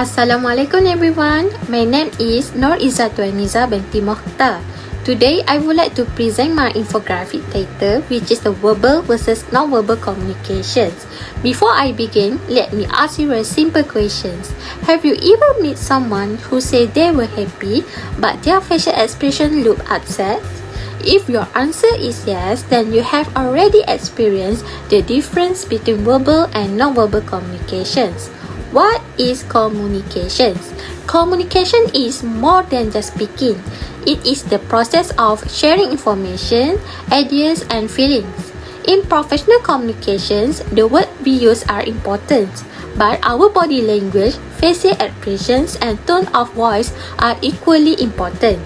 Assalamualaikum everyone. My name is Izzatul Ainiza Binti Mokhtar. Today I would like to present my infographic data, which is the verbal versus non-verbal communications. Before I begin, let me ask you a simple questions. Have you ever met someone who said they were happy but their facial expression looked upset? If your answer is yes, then you have already experienced the difference between verbal and non-verbal communications. What is communications? Communication is more than just speaking. It is the process of sharing information, ideas, and feelings. In professional communications, the words we use are important, but our body language, facial expressions, and tone of voice are equally important.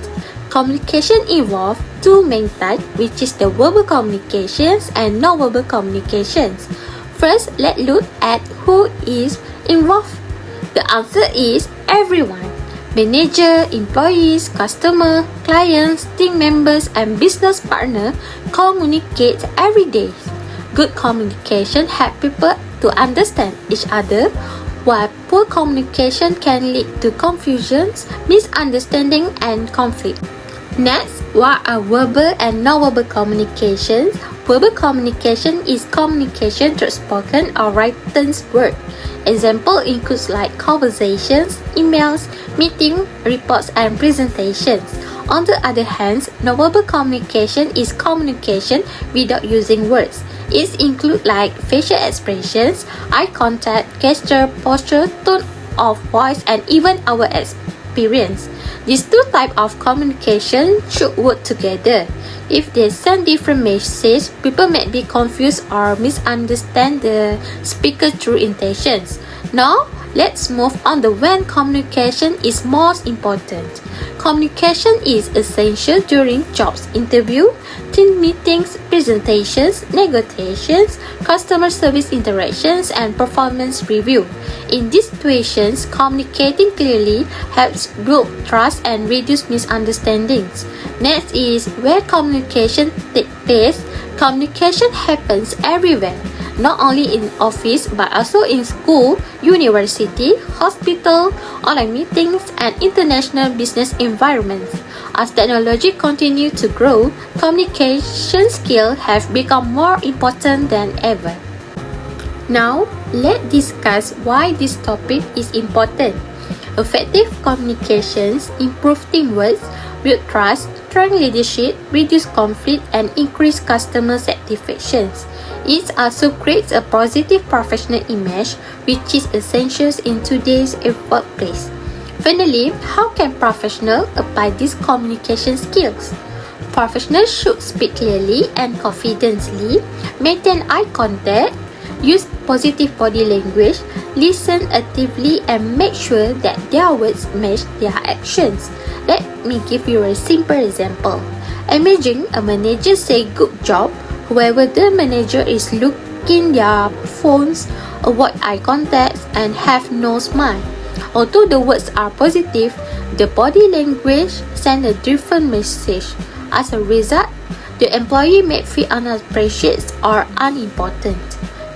Communication involves two main types, which is the verbal communications and non-verbal communications. First, let's look at who is involved. The answer is everyone. Manager, employees, customer, clients, team members, and business partner communicate every day. Good communication helps people to understand each other, while poor communication can lead to confusions, misunderstanding, and conflict. Next, what are verbal and non-verbal communications? Verbal communication is communication through spoken or written words. Example includes like conversations, emails, meetings, reports, and presentations. On the other hand, non-verbal communication is communication without using words. It includes like facial expressions, eye contact, gesture, posture, tone of voice, and even our experience. These two types of communication should work together. If they send different messages, people may be confused or misunderstand the speaker's true intentions. Now, let's move on to when communication is most important. Communication is essential during jobs interview, team meetings, presentations, negotiations, customer service interactions, and performance review. In these situations, communicating clearly helps build trust and reduce misunderstandings. Next is where communication takes place. Communication happens everywhere, not only in office but also in school, university, hospital, online meetings, and international business environments. As technology continues to grow, communication skills have become more important than ever. Now, let's discuss why this topic is important. Effective communications improve teamwork, build trust, strengthen leadership, reduce conflict, and increase customer satisfaction. It also creates a positive professional image, which is essential in today's workplace. Finally, how can professionals apply these communication skills? Professionals should speak clearly and confidently, maintain eye contact, use positive body language, listen actively, and make sure that their words match their actions. Let me give you a simple example. Imagine a manager say good job, however the manager is looking their phones, avoid eye contact, and have no smile. Although the words are positive, the body language sends a different message. As a result, the employee may feel unappreciated or unimportant.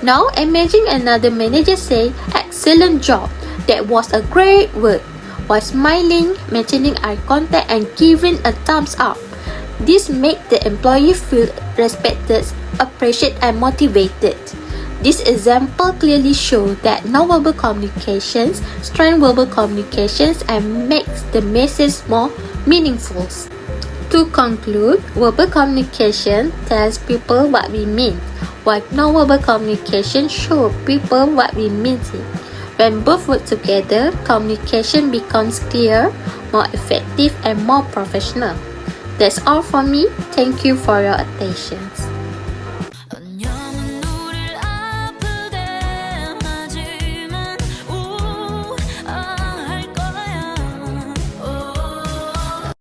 Now imagine another manager say, excellent job, that was a great work, while smiling, maintaining eye contact, and giving a thumbs up. This makes the employee feel respected, appreciated, and motivated. This example clearly shows that non-verbal communications strengthen verbal communications and makes the message more meaningful. To conclude, verbal communication tells people what we mean, while non-verbal communication shows people what we mean. When both work together, communication becomes clear, more effective, and more professional. That's all from me. Thank you for your attention.